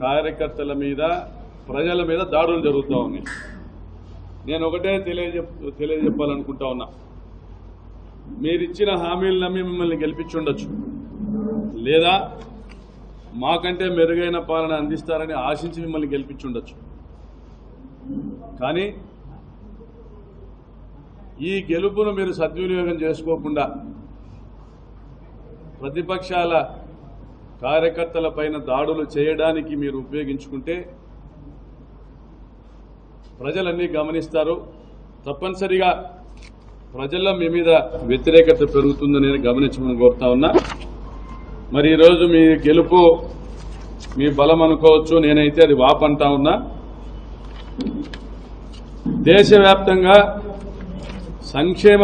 కార్యకర్తల మీద ప్రజల మీద దాడులు జరుగుతూ ఉన్నాయి. నేను ఒకటే తెలియజెప్పాలనుకుంటా ఉన్నా. మీరిచ్చిన హామీలు నమ్మి మిమ్మల్ని గెలిపించుండొచ్చు, లేదా మాకంటే మెరుగైన పాలన అందిస్తారని ఆశించి మిమ్మల్ని గెలిపించుండొచ్చు. కానీ ఈ గెలుపును మీరు సద్వినియోగం చేసుకోకుండా ప్రతిపక్షాల కార్యకర్తల పైన దాడులు చేయడానికి మీరు ఉపయోగించుకుంటే ప్రజలన్నీ గమనిస్తారు. తప్పనిసరిగా ప్రజల్లో మీ మీద వ్యతిరేకత పెరుగుతుందని నేను గమనించమని కోరుతా ఉన్నా. మరి ఈరోజు మీ గెలుపు మీ బలం అనుకోవచ్చు, నేనైతే అది వాపంటా ఉన్నా. దేశవ్యాప్తంగా సంక్షేమ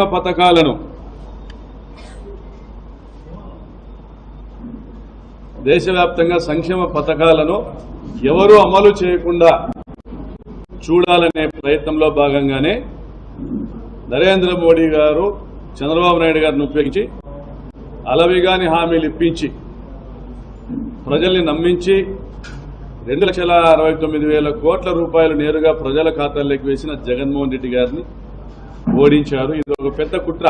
పథకాలను ఎవరు అమలు చేయకుండా చూడాలనే ప్రయత్నంలో భాగంగానే నరేంద్ర మోడీ గారు చంద్రబాబు నాయుడు గారిని ఉపయోగించి అలవిగాని హామీలు ఇప్పించి ప్రజల్ని నమ్మించి 2,69,000 కోట్ల రూపాయలు నేరుగా ప్రజల ఖాతాల్లోకి వేసిన జగన్మోహన్ రెడ్డి గారిని ఓడించారు. ఇది ఒక పెద్ద కుట్ర.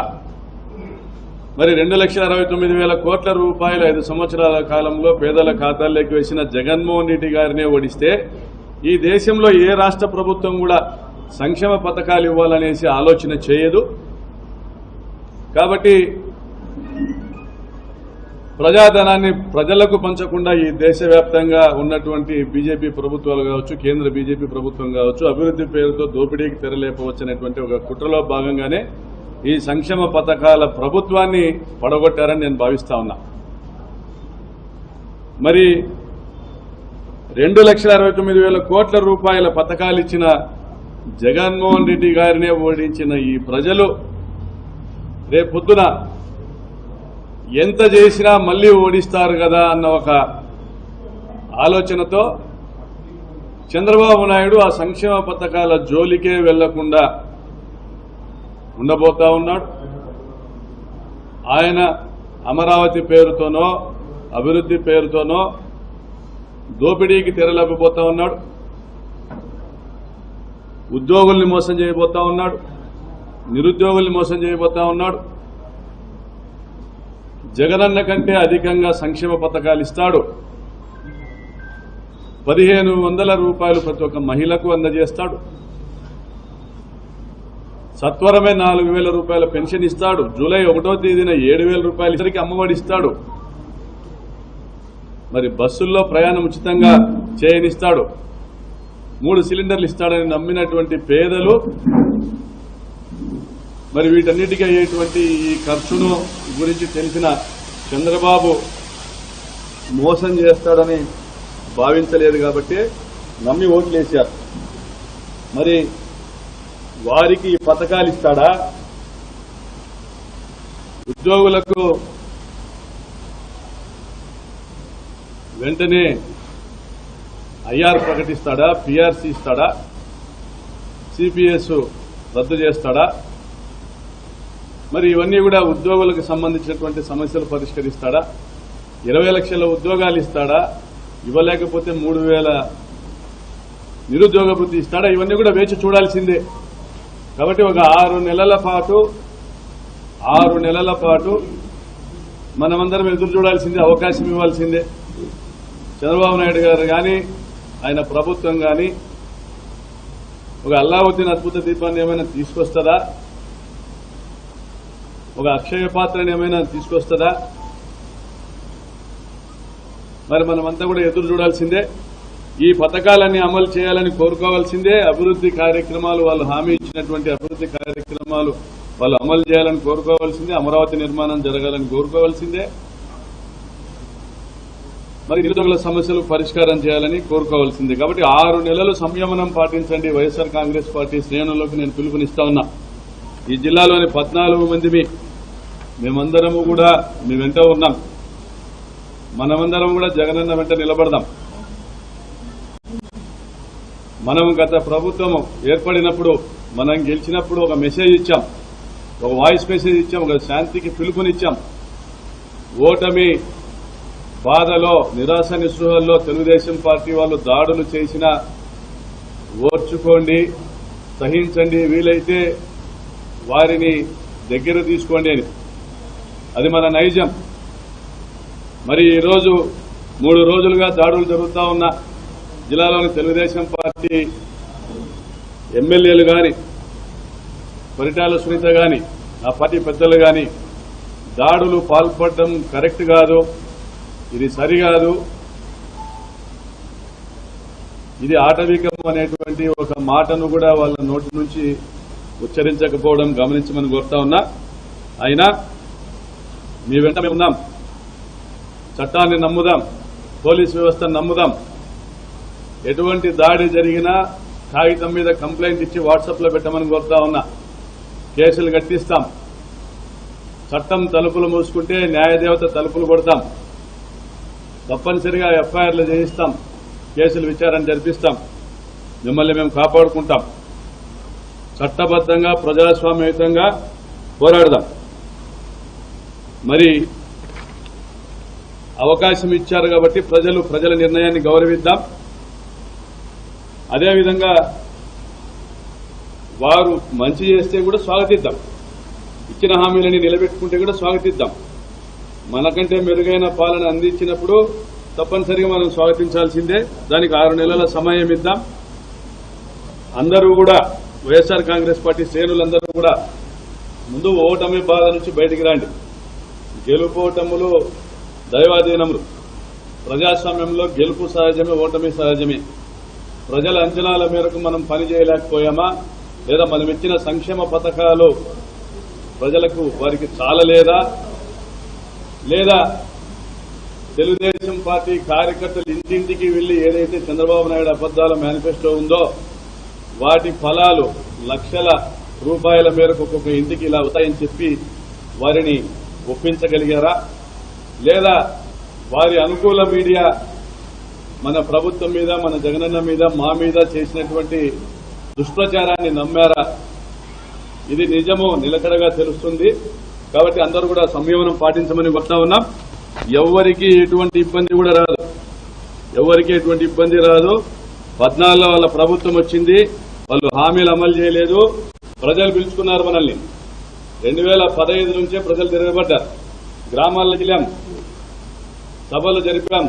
మరి 2,69,000 కోట్ల రూపాయలు 5 సంవత్సరాల కాలంలో పేదల ఖాతాల్లోకి వేసిన జగన్మోహన్ రెడ్డి గారినే ఓడిస్తే ఈ దేశంలో ఏ రాష్ట్ర ప్రభుత్వం కూడా సంక్షేమ పథకాలు ఇవ్వాలనేసి ఆలోచన చేయదు. కాబట్టి ప్రజాధనాన్ని ప్రజలకు పంచకుండా ఈ దేశవ్యాప్తంగా ఉన్నటువంటి బీజేపీ ప్రభుత్వాలు కావచ్చు, కేంద్ర బీజేపీ ప్రభుత్వం కావచ్చు, అభివృద్ధి పేరుతో దోపిడీకి తెరలేపవచ్చు అనేటువంటి ఒక కుట్రలో భాగంగానే ఈ సంక్షేమ పథకాల ప్రభుత్వాన్ని పడగొట్టారని నేను భావిస్తా ఉన్నా. మరి 2,69,000 కోట్ల రూపాయల పథకాలు ఇచ్చిన జగన్మోహన్ రెడ్డి గారినే ఓడించిన ఈ ప్రజలు రేపొద్దున ఎంత చేసినా మళ్లీ ఓడిస్తారు కదా అన్న ఒక ఆలోచనతో చంద్రబాబు నాయుడు ఆ సంక్షేమ పథకాల జోలికే వెళ్లకుండా ఉండబోతా ఉన్నాడు. ఆయన అమరావతి పేరుతోనో అభివృద్ధి పేరుతోనో దోపిడీకి తెరలేకపోతా ఉన్నాడు. ఉద్యోగుల్ని మోసం చేయబోతా ఉన్నాడు, నిరుద్యోగుల్ని మోసం చేయబోతా ఉన్నాడు. జగనన్న కంటే అధికంగా సంక్షేమ పథకాలు ఇస్తాడు. 1,500 రూపాయలు ప్రతి ఒక్క మహిళకు అందజేస్తాడు. సత్వరమే 4,000 రూపాయల పెన్షన్ ఇస్తాడు. జూలై 1వ తేదీన 7,000 రూపాయలు ఇద్దరికి అమ్మఒడి ఇస్తాడు. మరి బస్సుల్లో ప్రయాణం ఉచితంగా చేయనిస్తాడు. 3 సిలిండర్లు ఇస్తాడని నమ్మినటువంటి పేదలు మరి వీటన్నిటికీ అయ్యేటువంటి ఈ ఖర్చును గురించి తెలిసిన చంద్రబాబు మోసం చేస్తాడని భావించలేదు కాబట్టి నమ్మి ఓట్లేశారు. మరి వారికి ఈ పథకాలు ఇస్తాడా? ఉద్యోగులకు వెంటనే ఐఆర్ ప్రకటిస్తాడా? పీఆర్సీ ఇస్తాడా? సిపిఎస్ రద్దు చేస్తాడా? మరి ఇవన్నీ కూడా ఉద్యోగులకు సంబంధించినటువంటి సమస్యలు పరిష్కరిస్తాడా? 20 లక్షల ఉద్యోగాలు ఇస్తాడా? ఇవ్వలేకపోతే 3,000 నిరుద్యోగ వృత్తి ఇస్తాడా? ఇవన్నీ కూడా వేచి చూడాల్సిందే. కాబట్టి ఒక 6 నెలల పాటు మనమందరం ఎదురు చూడాల్సిందే, అవకాశం ఇవ్వాల్సిందే. చంద్రబాబు నాయుడు గారు కానీ ఆయన ప్రభుత్వం కానీ ఒక అల్లావుద్దీన్ అద్భుత దీపాన్ని ఏమైనా తీసుకొస్తుందా? ఒక అక్షయ పాత్రని ఏమైనా తీసుకొస్తుందా? మరి మనమంతా కూడా ఎదురు చూడాల్సిందే. ఈ పథకాలన్నీ అమలు చేయాలని కోరుకోవాల్సిందే. అభివృద్ధి కార్యక్రమాలు వాళ్ళు హామీ ఇచ్చినటువంటి అభివృద్ధి కార్యక్రమాలు వాళ్ళు అమలు చేయాలని కోరుకోవాల్సిందే. అమరావతి నిర్మాణం జరగాలని కోరుకోవాల్సిందే. మరి నిరుద్యోగుల సమస్యలు పరిష్కారం చేయాలని కోరుకోవాల్సిందే. కాబట్టి 6 నెలలు సంయమనం పాటించండి. వైఎస్ఆర్ కాంగ్రెస్ పార్టీ శ్రేణుల్లోకి నేను పిలుపునిస్తా ఉన్నా. ఈ జిల్లాలోని 14 మంది మేమందరము కూడా మీ వెంట ఉన్నాం. మనమందరం కూడా జగనన్న వెంట నిలబడదాం. మనం గత ప్రభుత్వం ఏర్పడినప్పుడు మనం గెలిచినప్పుడు ఒక మెసేజ్ ఇచ్చాం, ఒక వాయిస్ మెసేజ్ ఇచ్చాం, ఒక శాంతికి పిలుపునిచ్చాం. ఓటమి బాధలో నిరాశ నిస్పృహల్లో తెలుగుదేశం పార్టీ వాళ్ళు దాడులు చేసినా ఓర్చుకోండి, సహించండి, వీలైతే వారిని దగ్గర తీసుకోండి అని. అది మన నైజం. మరి ఈరోజు 3 రోజులుగా దాడులు జరుగుతూ ఉన్న జిల్లాలోని తెలుగుదేశం పార్టీ ఎమ్మెల్యేలు కానీ, పరిటాల సునీత కానీ, ఆ పార్టీ పెద్దలు కానీ దాడులు పాల్పడడం కరెక్ట్ కాదు, ఇది సరికాదు, ఇది ఆటవికం అనేటువంటి ఒక మాటను కూడా వాళ్ళ నోటి నుంచి ఉచ్చరించకపోవడం గమనించమని కోరుతా ఉన్నా. అయినా మీ వెంట మేము ఉన్నాం, చట్టాన్ని నమ్ముదాం, పోలీస్ వ్యవస్థను నమ్ముదాం. ఎటువంటి దాడి జరిగినా కాగితం మీద కంప్లైంట్ ఇచ్చి వాట్సాప్ లో పెట్టమని కోరుతా ఉన్నా. కేసులు కట్టిస్తాం. చట్టం తలుపులు మూసుకుంటే న్యాయదేవత తలుపులు కొడతాం. తప్పనిసరిగా ఎఫ్ఐఆర్లు చేయిస్తాం, కేసులు విచారణ జరిపిస్తాం. మిమ్మల్ని మేము కాపాడుకుంటాం. చట్టబద్ధంగా ప్రజాస్వామ్యయుతంగా పోరాడదాం. మరి అవకాశం ఇచ్చారు కాబట్టి ప్రజల నిర్ణయాన్ని గౌరవిద్దాం. అదేవిధంగా వారు మంచి చేస్తే కూడా స్వాగతిద్దాం, ఇచ్చిన హామీలని నిలబెట్టుకుంటే కూడా స్వాగతిద్దాం. మనకంటే మెరుగైన పాలన అందించినప్పుడు తప్పనిసరిగా మనం స్వాగతించాల్సిందే. దానికి 6 నెలల సమయం ఇద్దాం. అందరూ కూడా వైఎస్ఆర్ కాంగ్రెస్ పార్టీ శ్రేణులందరూ కూడా ముందు ఓటమి బాధ నుంచి బయటికి రండి. గెలుపోటములు దైవాధీనములు. ప్రజాస్వామ్యంలో గెలుపు సహజమే, ఓటమి సహజమే. ప్రజల అంచనాల మేరకు మనం పని చేయలేకపోయామా, లేదా మనం ఇచ్చిన సంక్షేమ పథకాలు ప్రజలకు వారికి చాలలేదా, లేదా తెలుగుదేశం పార్టీ కార్యకర్తలు ఇంటింటికి వెళ్లి ఏదైతే చంద్రబాబు నాయుడు అబద్దాల మేనిఫెస్టో ఉందో వాటి ఫలాలు లక్షల రూపాయల మేరకు ఒక్కొక్క ఇంటికి ఇలా అవుతాయని చెప్పి వారిని ఒప్పించగలిగారా, లేదా వారి అనుకూల మీడియా మన ప్రభుత్వం మీద, మన జగనన్న మీద, మా మీద చేసినటువంటి దుష్ప్రచారాన్ని నమ్మారా? ఇది నిజము నిలకడగా తెలుస్తుంది. కాబట్టి అందరూ కూడా సంయమనం పాటించమని చెప్తా ఉన్నాం. ఎవరికి ఎటువంటి ఇబ్బంది కూడా రాదు, ఎవరికి ఎటువంటి ఇబ్బంది రాదు. 14లో వాళ్ళ ప్రభుత్వం వచ్చింది, వాళ్ళు హామీలు అమలు చేయలేదు. ప్రజలు పిలుచుకున్నారు మనల్ని. 2015 నుంచే ప్రజలు తిరగబడ్డారు. గ్రామాలకు వెళ్ళాం, సభలు జరిపాం,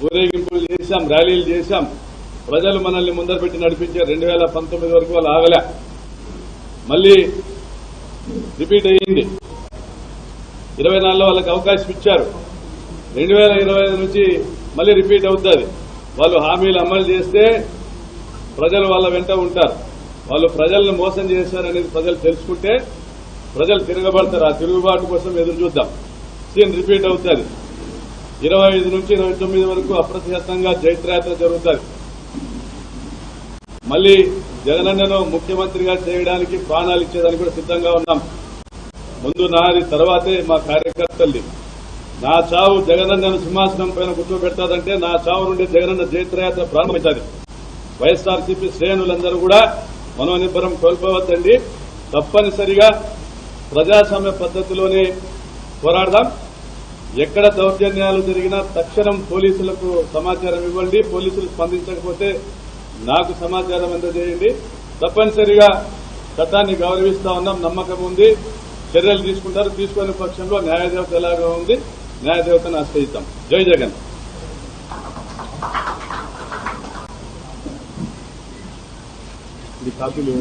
ఊరేగింపులు చేశాం, ర్యాలీలు చేశాం. ప్రజలు మనల్ని ముందర పెట్టి నడిపించారు. 2019 వరకు వాళ్ళు ఆగలే. మళ్లీ రిపీట్ అయ్యింది. 24లో వాళ్ళకి అవకాశం ఇచ్చారు. 2025 నుంచి మళ్లీ రిపీట్ అవుతుంది. వాళ్ళు హామీలు అమలు చేస్తే ప్రజలు వాళ్ళ వెంట ఉంటారు. వాళ్ళు ప్రజలను మోసం చేశారనేది ప్రజలు తెలుసుకుంటే ప్రజలు తిరగబడతారు. ఆ తిరుగుబాటు కోసం ఎదురు చూద్దాం. సీన్ రిపీట్ అవుతుంది. 25 నుంచి 29 వరకు అప్రతిహతంగా జైత్రయాత్ర జరుగుతుంది. మళ్లీ జగనన్నను ముఖ్యమంత్రిగా చేయడానికి ప్రాణాలు ఇచ్చేదానికి కూడా సిద్ధంగా ఉన్నాం. ముందు నాది, తర్వాతే మా కార్యకర్తల్ని. నా చావు జగనన్నను సింహాసనం పైన కూర్చోబెడతాదంటే నా చావు నుండి జగనన్న జైత్రయాత్ర ప్రారంభించాలి. వైఎస్ఆర్సీపీ శ్రేణులందరూ కూడా మనోనిబ్బరం కోల్పోవద్దండి. తప్పనిసరిగా ప్రజాస్వామ్య పద్ధతిలోనే పోరాడదాం. ఎక్కడ దౌర్జన్యాలు జరిగినా తక్షణం పోలీసులకు సమాచారం ఇవ్వండి. పోలీసులు స్పందించకపోతే నాకు సమాచారం అందజేయండి. తప్పనిసరిగా చట్టాన్ని గౌరవిస్తా ఉన్నాం, నమ్మకం ఉంది. చర్యలు తీసుకుంటారు. తీసుకునే పక్షంలో న్యాయదేవత ఎలాగా ఉంది, న్యాయదేవతను ఆశ్రయిస్తాం. జై జగన్. ఇది కాపీలు